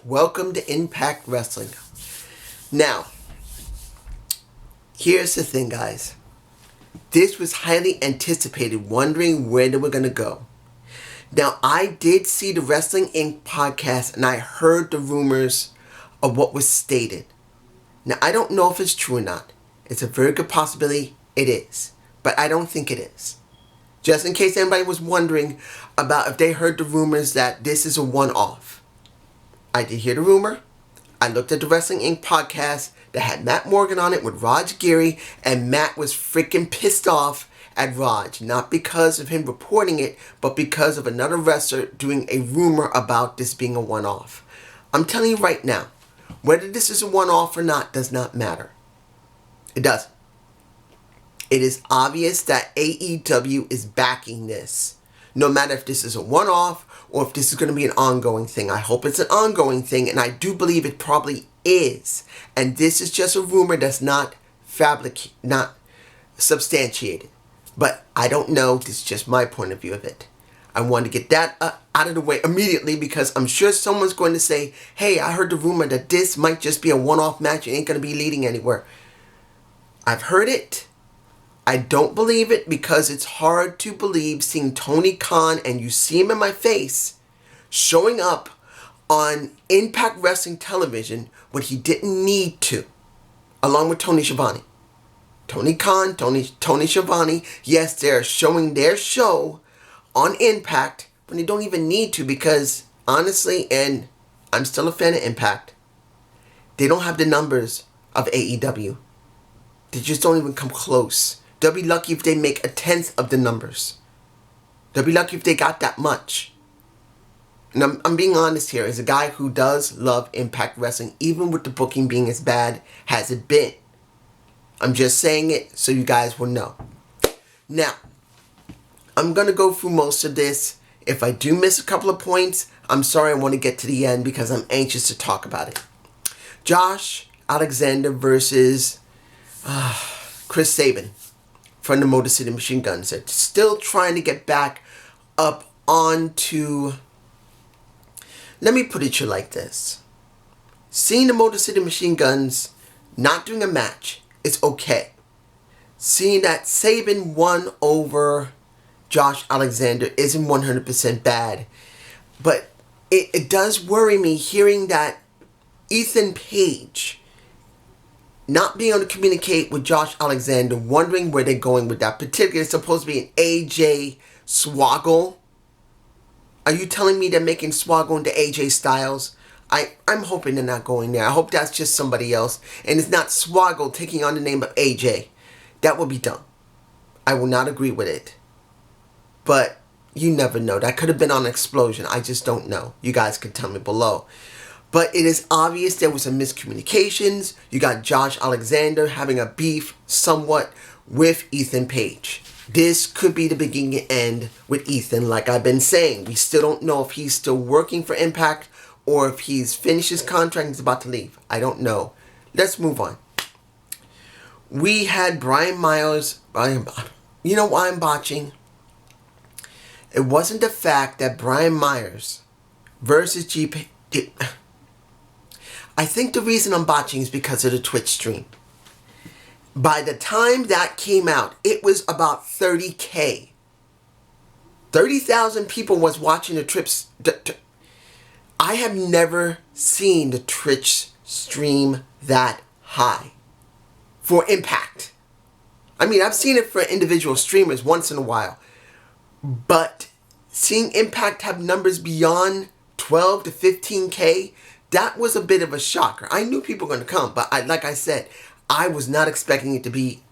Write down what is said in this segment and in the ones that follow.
Welcome to Impact Wrestling. Now, here's the thing, guys. This was highly anticipated, wondering where they were going to go. Now, I did see the Wrestling Inc. podcast, and I heard the rumors of what was stated. Now, I don't know if it's true or not. It's a very good possibility it is, but I don't think it is. Just in case anybody was wondering about if they heard the rumors that this is a one-off. I did hear the rumor. I looked at the Wrestling Inc. podcast that had Matt Morgan on it with Raj Giri, and Matt was freaking pissed off at Raj. Not because of him reporting it, but because of another wrestler doing a rumor about this being a one-off. I'm telling you right now, whether this is a one-off or not does not matter. It doesn't. It is obvious that AEW is backing this. No matter if this is a one-off or if this is going to be an ongoing thing. I hope it's an ongoing thing, and I do believe it probably is. And this is just a rumor that's not substantiated. But I don't know. This is just my point of view of it. I want to get that out of the way immediately, because I'm sure someone's going to say, hey, I heard the rumor that this might just be a one-off match. It ain't going to be leading anywhere. I've heard it. I don't believe it, because it's hard to believe seeing Tony Khan, and you see him in my face, showing up on Impact Wrestling television when he didn't need to, along with Tony Schiavone. Tony Khan, Tony Schiavone, yes, they're showing their show on Impact when they don't even need to, because honestly, and I'm still a fan of Impact, they don't have the numbers of AEW. They just don't even come close. They'll be lucky if they make a tenth of the numbers. They'll be lucky if they got that much. And I'm being honest here, as a guy who does love Impact Wrestling, even with the booking being as bad as it been. I'm just saying it so you guys will know. Now, I'm going to go through most of this. If I do miss a couple of points, I'm sorry, I want to get to the end because I'm anxious to talk about it. Josh Alexander versus Chris Sabin from the Motor City Machine Guns. They're still trying to get back up onto... Let me put it to you like this. Seeing the Motor City Machine Guns not doing a match is okay. Seeing that Sabin won over Josh Alexander isn't 100% bad. But it does worry me hearing that Ethan Page not being able to communicate with Josh Alexander, wondering where they're going with that. Particularly, it's supposed to be an AJ Swoggle. Are you telling me they're making Swoggle into AJ Styles? I'm hoping they're not going there. I hope that's just somebody else. And it's not Swoggle taking on the name of AJ. That would be dumb. I will not agree with it. But you never know. That could have been on Explosion. I just don't know. You guys can tell me below. But it is obvious there was some miscommunications. You got Josh Alexander having a beef somewhat with Ethan Page. This could be the beginning and end with Ethan, like I've been saying. We still don't know if he's still working for Impact or if he's finished his contract and is about to leave. I don't know. Let's move on. We had Brian Myers. You know why I'm botching? It wasn't the fact that Brian Myers versus GP... I think the reason I'm botching is because of the Twitch stream. By the time that came out, it was about 30K. 30,000 people was watching the trips. I have never seen the Twitch stream that high for Impact. I mean, I've seen it for individual streamers once in a while. But seeing Impact have numbers beyond 12 to 15K, that was a bit of a shocker. I knew people were going to come, but like I said, I was not expecting it to be...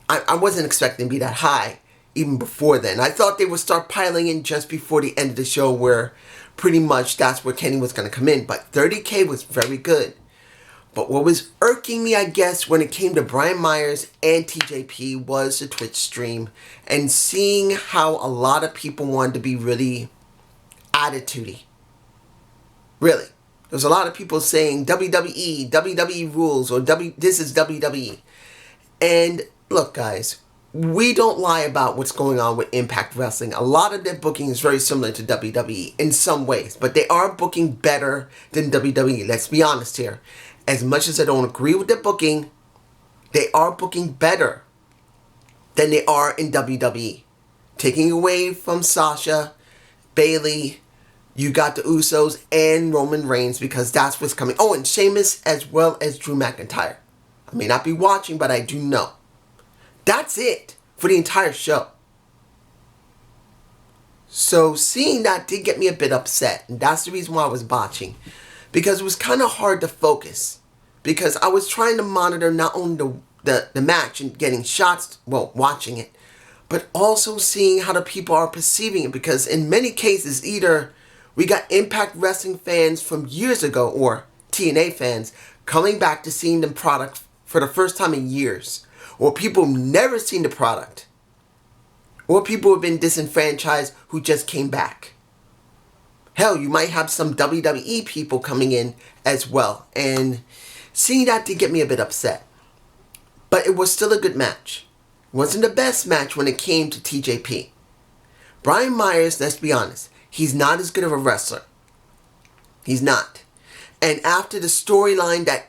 I wasn't expecting it to be that high even before then. I thought they would start piling in just before the end of the show, where pretty much that's where Kenny was going to come in. But 30K was very good. But what was irking me, I guess, when it came to Brian Myers and TJP was the Twitch stream. And seeing how a lot of people wanted to be really attitude-y. Really. There's a lot of people saying WWE rules, or this is WWE. And look, guys, we don't lie about what's going on with Impact Wrestling. A lot of their booking is very similar to WWE in some ways, but they are booking better than WWE. Let's be honest here. As much as I don't agree with their booking, they are booking better than they are in WWE. Taking away from Sasha, Bayley, you got the Usos and Roman Reigns because that's what's coming. Oh, and Sheamus as well as Drew McIntyre. I may not be watching, but I do know. That's it for the entire show. So seeing that did get me a bit upset. And that's the reason why I was botching. Because it was kind of hard to focus. Because I was trying to monitor not only the match and getting shots, well, watching it, but also seeing how the people are perceiving it. Because in many cases, either we got Impact Wrestling fans from years ago, or TNA fans, coming back to seeing the product for the first time in years. Or people who've never seen the product. Or people who've been disenfranchised who just came back. Hell, you might have some WWE people coming in as well. And seeing that did get me a bit upset. But it was still a good match. It wasn't the best match when it came to TJP. Brian Myers, let's be honest, he's not as good of a wrestler. He's not. And after the storyline that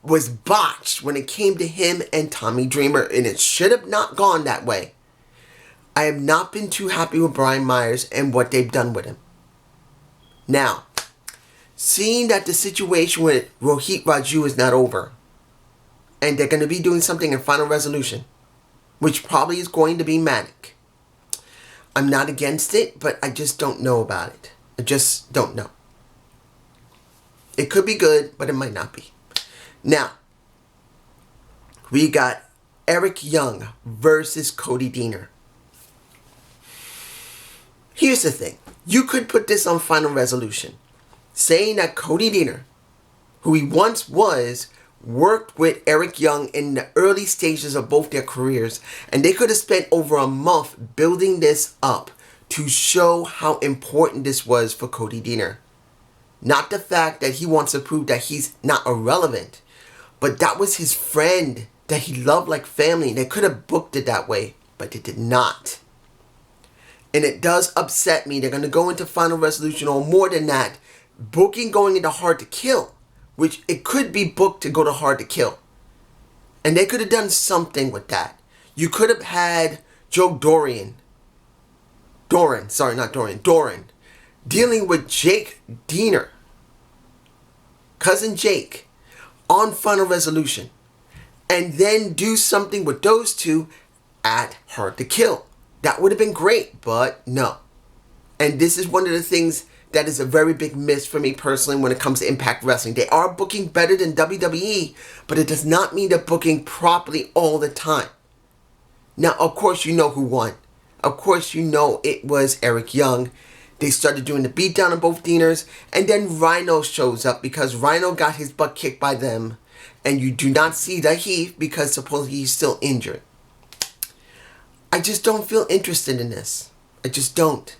was botched when it came to him and Tommy Dreamer, and it should have not gone that way, I have not been too happy with Brian Myers and what they've done with him. Now, seeing that the situation with Rohit Raju is not over, and they're going to be doing something in Final Resolution, which probably is going to be manic. I'm not against it, but I just don't know about it. I just don't know. It could be good, but it might not be. Now, we got Eric Young versus Cody Deaner. Here's the thing. You could put this on Final Resolution, saying that Cody Deaner, who he once was, worked with Eric Young in the early stages of both their careers, and they could have spent over a month building this up to show how important this was for Cody Deaner. Not the fact that he wants to prove that he's not irrelevant, but that was his friend that he loved like family. They could have booked it that way, but they did not. And it does upset me. They're going to go into Final Resolution, or more than that, booking going into Hard to Kill, which it could be booked to go to Hard to Kill. And they could have done something with that. You could have had Joe Doran, dealing with Jake Deaner, Cousin Jake, on Final Resolution, and then do something with those two at Hard to Kill. That would have been great, but no. And this is one of the things that is a very big miss for me personally when it comes to Impact Wrestling. They are booking better than WWE, but it does not mean they're booking properly all the time. Now, of course, you know who won. Of course, you know it was Eric Young. They started doing the beatdown on both Deaners, and then Rhino shows up because Rhino got his butt kicked by them, and you do not see the Heath because supposedly he's still injured. I just don't feel interested in this. I just don't.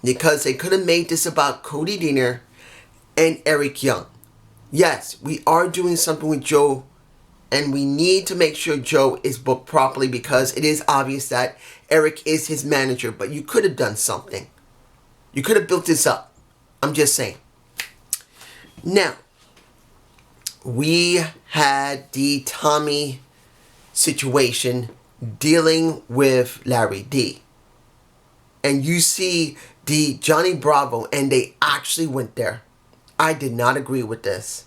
Because they could have made this about Cody Deaner and Eric Young. Yes, we are doing something with Joe, and we need to make sure Joe is booked properly because it is obvious that Eric is his manager, but you could have done something. You could have built this up. I'm just saying. Now, we had the Tommy situation dealing with Larry D. And you see the Johnny Bravo, and they actually went there. I did not agree with this.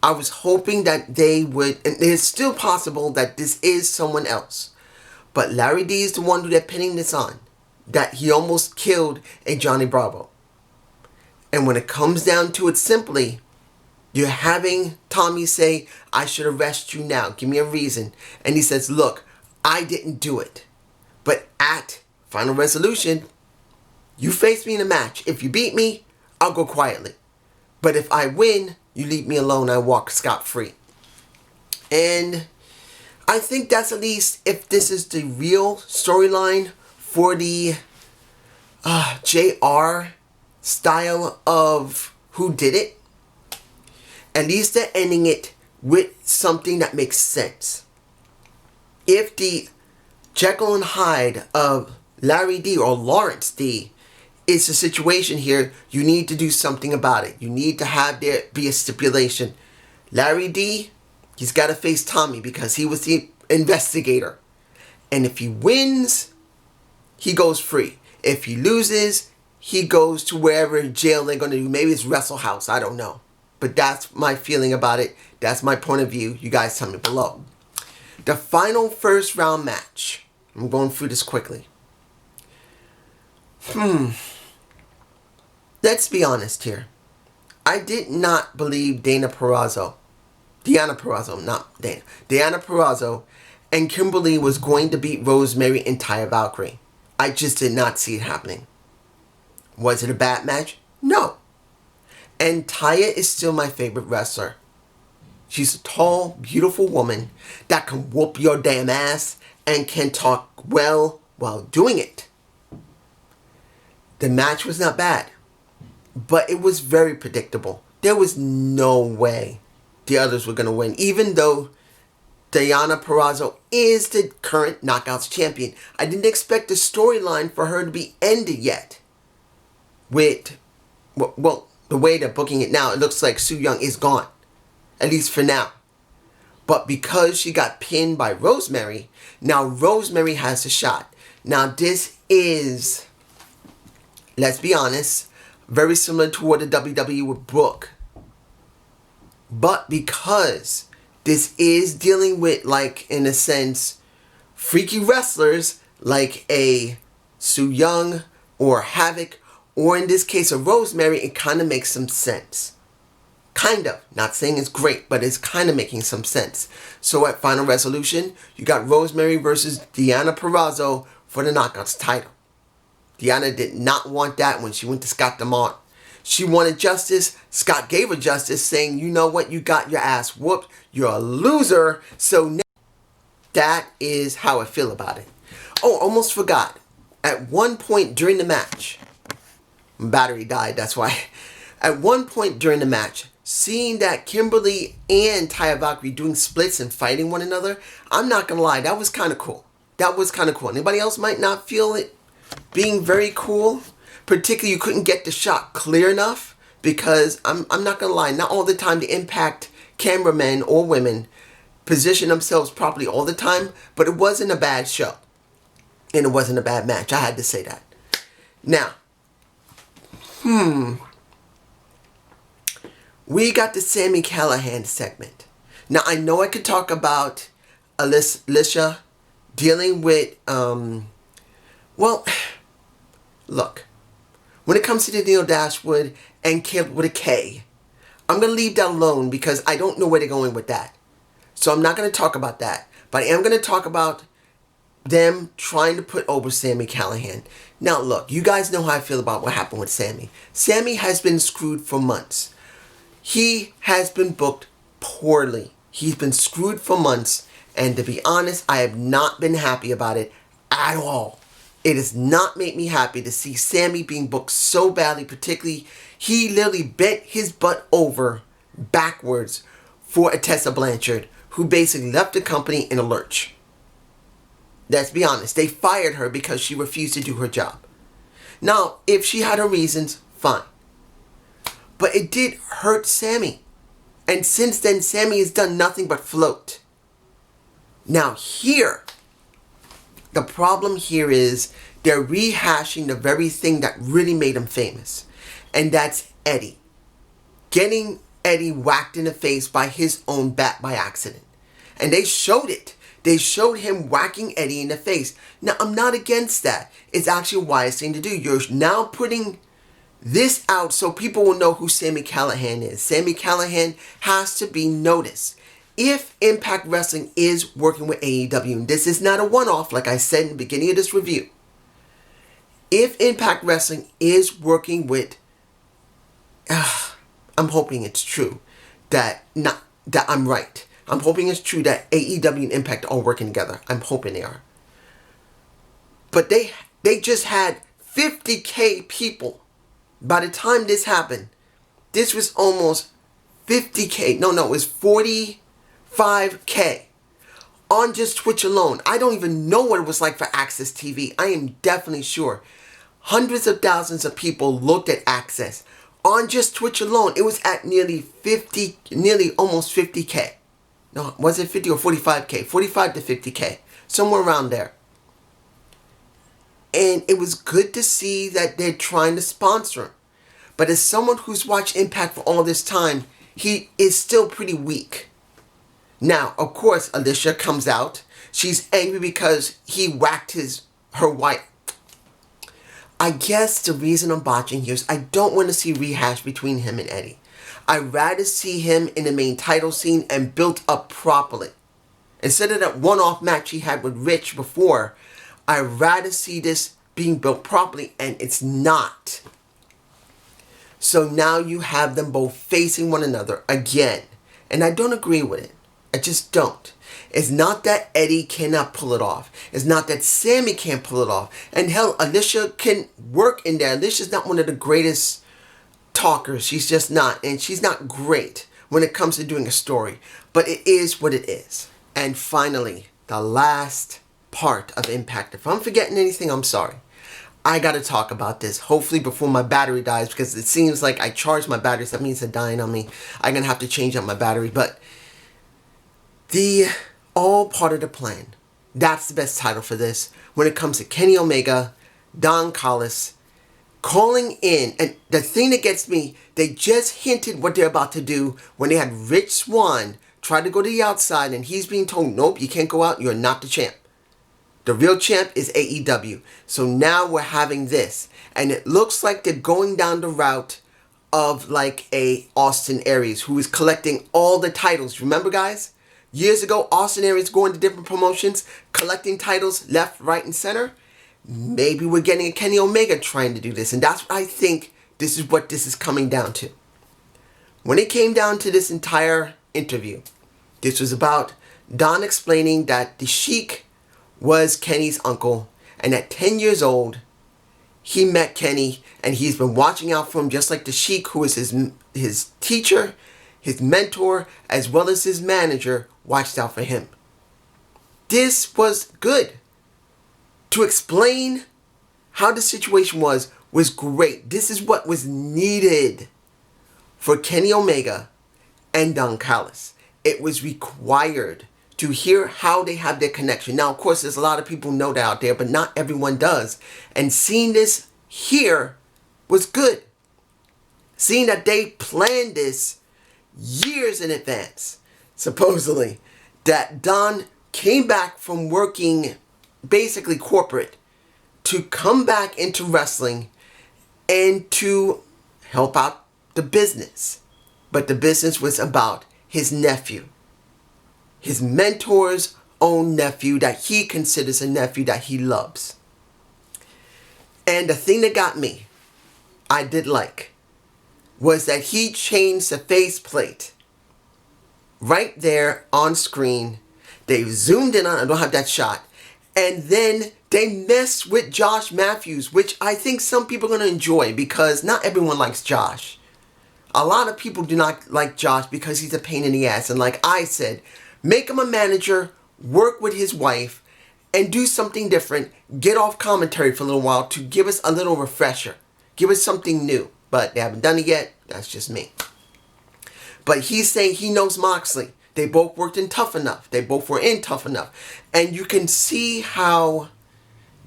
I was hoping that they would, and it's still possible that this is someone else. But Larry D is the one who they're pinning this on. That he almost killed a Johnny Bravo. And when it comes down to it simply, you're having Tommy say, I should arrest you now. Give me a reason. And he says, look, I didn't do it. But at Final Resolution, you face me in a match. If you beat me, I'll go quietly. But if I win, you leave me alone. I walk scot-free. And I think that's at least, if this is the real storyline for the JR style of who did it, at least they're ending it with something that makes sense. If the Jekyll and Hyde of Larry D or Lawrence D. It's a situation here. You need to do something about it. You need to have there be a stipulation. Larry D, he's got to face Tommy because he was the investigator. And if he wins, he goes free. If he loses, he goes to wherever jail they're going to do. Maybe it's Wrestle House. I don't know. But that's my feeling about it. That's my point of view. You guys tell me below. The final first round match. I'm going through this quickly. Let's be honest here. I did not believe Deanna Purrazzo, and Kimberly was going to beat Rosemary and Taya Valkyrie. I just did not see it happening. Was it a bad match? No. And Taya is still my favorite wrestler. She's a tall, beautiful woman that can whoop your damn ass and can talk well while doing it. The match was not bad, but it was very predictable. There was no way the others were going to win, even though Deanna Purrazzo is the current Knockouts champion. I didn't expect the storyline for her to be ended yet. With, well, the way they're booking it now, it looks like Su Yung is gone. At least for now. But because she got pinned by Rosemary, now Rosemary has a shot. Now this is, let's be honest, very similar to what the WWE would book. But because this is dealing with, like, in a sense, freaky wrestlers like a Su Yung or Havoc, or in this case a Rosemary, it kind of makes some sense. Kind of. Not saying it's great, but it's kind of making some sense. So at Final Resolution, you got Rosemary versus Deanna Purrazzo for the Knockouts title. Deanna did not want that when she went to Scott DeMont. She wanted justice. Scott gave her justice, saying, you know what, you got your ass whooped. You're a loser. So now, that is how I feel about it. Oh, almost forgot. At one point during the match, my battery died, that's why. At one point during the match, seeing that Kimberly and Taya Valkyrie doing splits and fighting one another, I'm not going to lie, that was kind of cool. That was kind of cool. Anybody else might not feel it being very cool. Particularly, you couldn't get the shot clear enough because I'm not going to lie, not all the time the Impact cameramen or women position themselves properly all the time, but it wasn't a bad show. And it wasn't a bad match. I had to say that. Now, we got the Sammy Callahan segment. Now, I know I could talk about Alicia dealing with, well, look. When it comes to the Neil Dashwood and Caleb with a K, I'm going to leave that alone because I don't know where they're going with that. So I'm not going to talk about that. But I am going to talk about them trying to put over Sammy Callahan. Now, look, you guys know how I feel about what happened with Sammy. Sammy has been screwed for months. He has been booked poorly. He's been screwed for months. And to be honest, I have not been happy about it at all. It does not make me happy to see Sammy being booked so badly. Particularly, he literally bent his butt over backwards for a Tessa Blanchard, who basically left the company in a lurch. Let's be honest. They fired her because she refused to do her job. Now, if she had her reasons, fine. But it did hurt Sammy. And since then, Sammy has done nothing but float. Now here, the problem here is they're rehashing the very thing that really made him famous. And that's Eddie. Getting Eddie whacked in the face by his own bat by accident. And they showed it. They showed him whacking Eddie in the face. Now, I'm not against that. It's actually a wise thing to do. You're now putting this out so people will know who Sammy Callahan is. Sammy Callahan has to be noticed. If Impact Wrestling is working with AEW, and this is not a one-off, like I said in the beginning of this review. If Impact Wrestling is working with, I'm hoping it's true that I'm right. I'm hoping it's true that AEW and Impact are working together. I'm hoping they are. But they just had 50K people. By the time this happened, this was almost 50K. No, it was 45K. on just Twitch alone. I don't even know what it was like for Access TV. I am definitely sure hundreds of thousands of people looked at Access. On just Twitch alone, it was at nearly almost 50K. No, was it 50 or 45K? 45 to 50K. Somewhere around there. And it was good to see that they're trying to sponsor him. But as someone who's watched Impact for all this time, he is still pretty weak. Now, of course, Alicia comes out. She's angry because he whacked her wife. I guess the reason I'm botching here is I don't want to see rehash between him and Eddie. I'd rather see him in the main title scene and built up properly. Instead of that one-off match he had with Rich before, I'd rather see this being built properly, and it's not. So now you have them both facing one another again. And I don't agree with it. I just don't. It's not that Eddie cannot pull it off. It's not that Sammy can't pull it off. And hell, Alicia can work in there. Alicia's not one of the greatest talkers. She's just not. And she's not great when it comes to doing a story. But it is what it is. And finally, the last part of Impact. If I'm forgetting anything, I'm sorry. I gotta talk about this, hopefully before my battery dies, because it seems like I charged my batteries. That means they're dying on me. I'm gonna have to change out my battery. But the all part of the plan. That's the best title for this. When it comes to Kenny Omega, Don Callis, calling in. And the thing that gets me, they just hinted what they're about to do when they had Rich Swann try to go to the outside and he's being told, nope, you can't go out. You're not the champ. The real champ is AEW. So now we're having this. And it looks like they're going down the route of like a Austin Aries who is collecting all the titles. Remember, guys? Years ago, Austin Aries going to different promotions, collecting titles left, right, and center. Maybe we're getting a Kenny Omega trying to do this. And that's what I think this is what this is coming down to. When it came down to this entire interview, this was about Don explaining that the Sheik was Kenny's uncle. And at 10 years old, he met Kenny. And he's been watching out for him just like the Sheik, who is his teacher, his mentor, as well as his manager, watched out for him. This was good. To explain how the situation was great. This is what was needed for Kenny Omega and Don Callis. It was required to hear how they have their connection. Now, of course, there's a lot of people know that out there, but not everyone does. And seeing this here was good. Seeing that they planned this years in advance, supposedly, that Don came back from working basically corporate to come back into wrestling and to help out the business. But the business was about his nephew, his mentor's own nephew that he considers a nephew that he loves. And the thing that got me, I did like, was that he changed the faceplate right there on screen. They zoomed in on, I don't have that shot. And then they messed with Josh Matthews, which I think some people are going to enjoy because not everyone likes Josh. A lot of people do not like Josh because he's a pain in the ass. And like I said, make him a manager, work with his wife, and do something different. Get off commentary for a little while to give us a little refresher. Give us something new. But they haven't done it yet. That's just me. But he's saying he knows Moxley. They both worked in Tough Enough. They both were in Tough Enough. And you can see how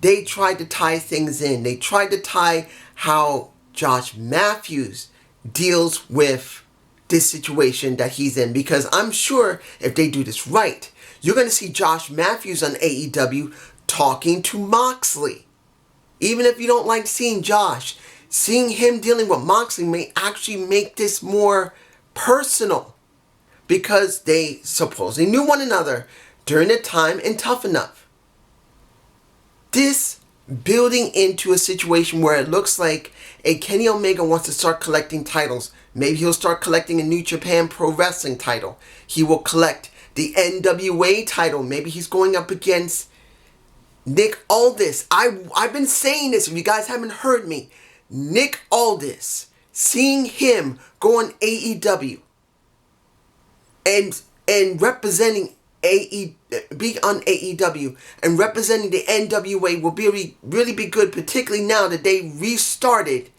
they tried to tie things in. They tried to tie how Josh Matthews deals with this situation that he's in. Because I'm sure if they do this right, you're going to see Josh Matthews on AEW talking to Moxley. Even if you don't like seeing Josh, seeing him dealing with Moxley may actually make this more personal. Because they supposedly knew one another during the time in Tough Enough. This building into a situation where it looks like a Kenny Omega wants to start collecting titles. Maybe he'll start collecting a New Japan Pro Wrestling title. He will collect the NWA title. Maybe he's going up against Nick Aldis. I've been saying this, if you guys haven't heard me. Nick Aldis. Seeing him go on AEW. And representing be on AEW, and representing the NWA will really be good, particularly now that they restarted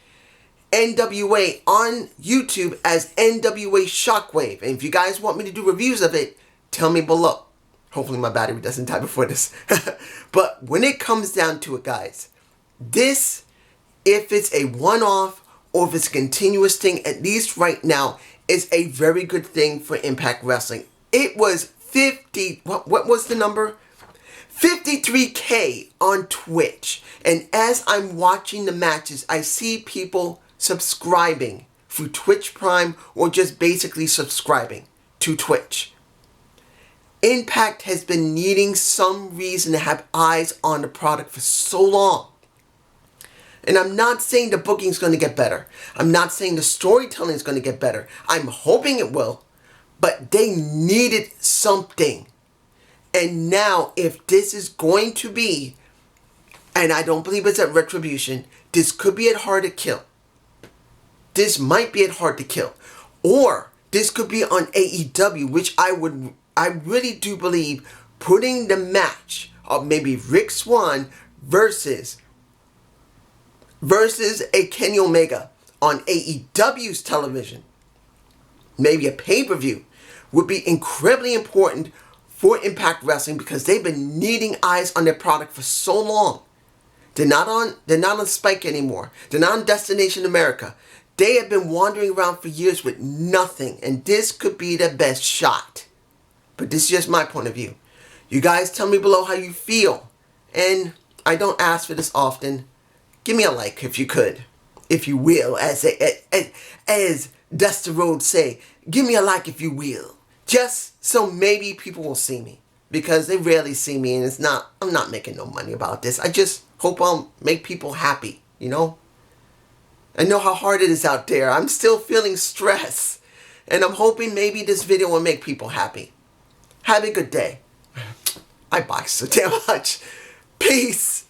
NWA on YouTube as NWA Shockwave. And if you guys want me to do reviews of it, tell me below. Hopefully my battery doesn't die before this. But when it comes down to it, guys, this, if it's a one-off or if it's a continuous thing, at least right now, is a very good thing for Impact Wrestling. It was what was the number? 53K on Twitch. And as I'm watching the matches, I see people subscribing through Twitch Prime or just basically subscribing to Twitch. Impact has been needing some reason to have eyes on the product for so long. And I'm not saying the booking's going to get better. I'm not saying the storytelling is going to get better. I'm hoping it will. But they needed something. And now, if this is going to be, and I don't believe it's at Retribution, this could be at Hard to Kill. This might be at Hard to Kill. Or this could be on AEW, which I really do believe putting the match of maybe Rick Swann versus a Kenny Omega on AEW's television, maybe a pay-per-view, would be incredibly important for Impact Wrestling because they've been needing eyes on their product for so long. They're not on Spike anymore. They're not on Destination America. They have been wandering around for years with nothing, and this could be their best shot. But this is just my point of view. You guys tell me below how you feel. And I don't ask for this often. Give me a like if you could. If you will, as Dusty Rhodes say, give me a like if you will. Just so maybe people will see me. Because they rarely see me, and I'm not making no money about this. I just hope I'll make people happy, you know? I know how hard it is out there. I'm still feeling stress. And I'm hoping maybe this video will make people happy. Have a good day. I boxed so damn much. Peace.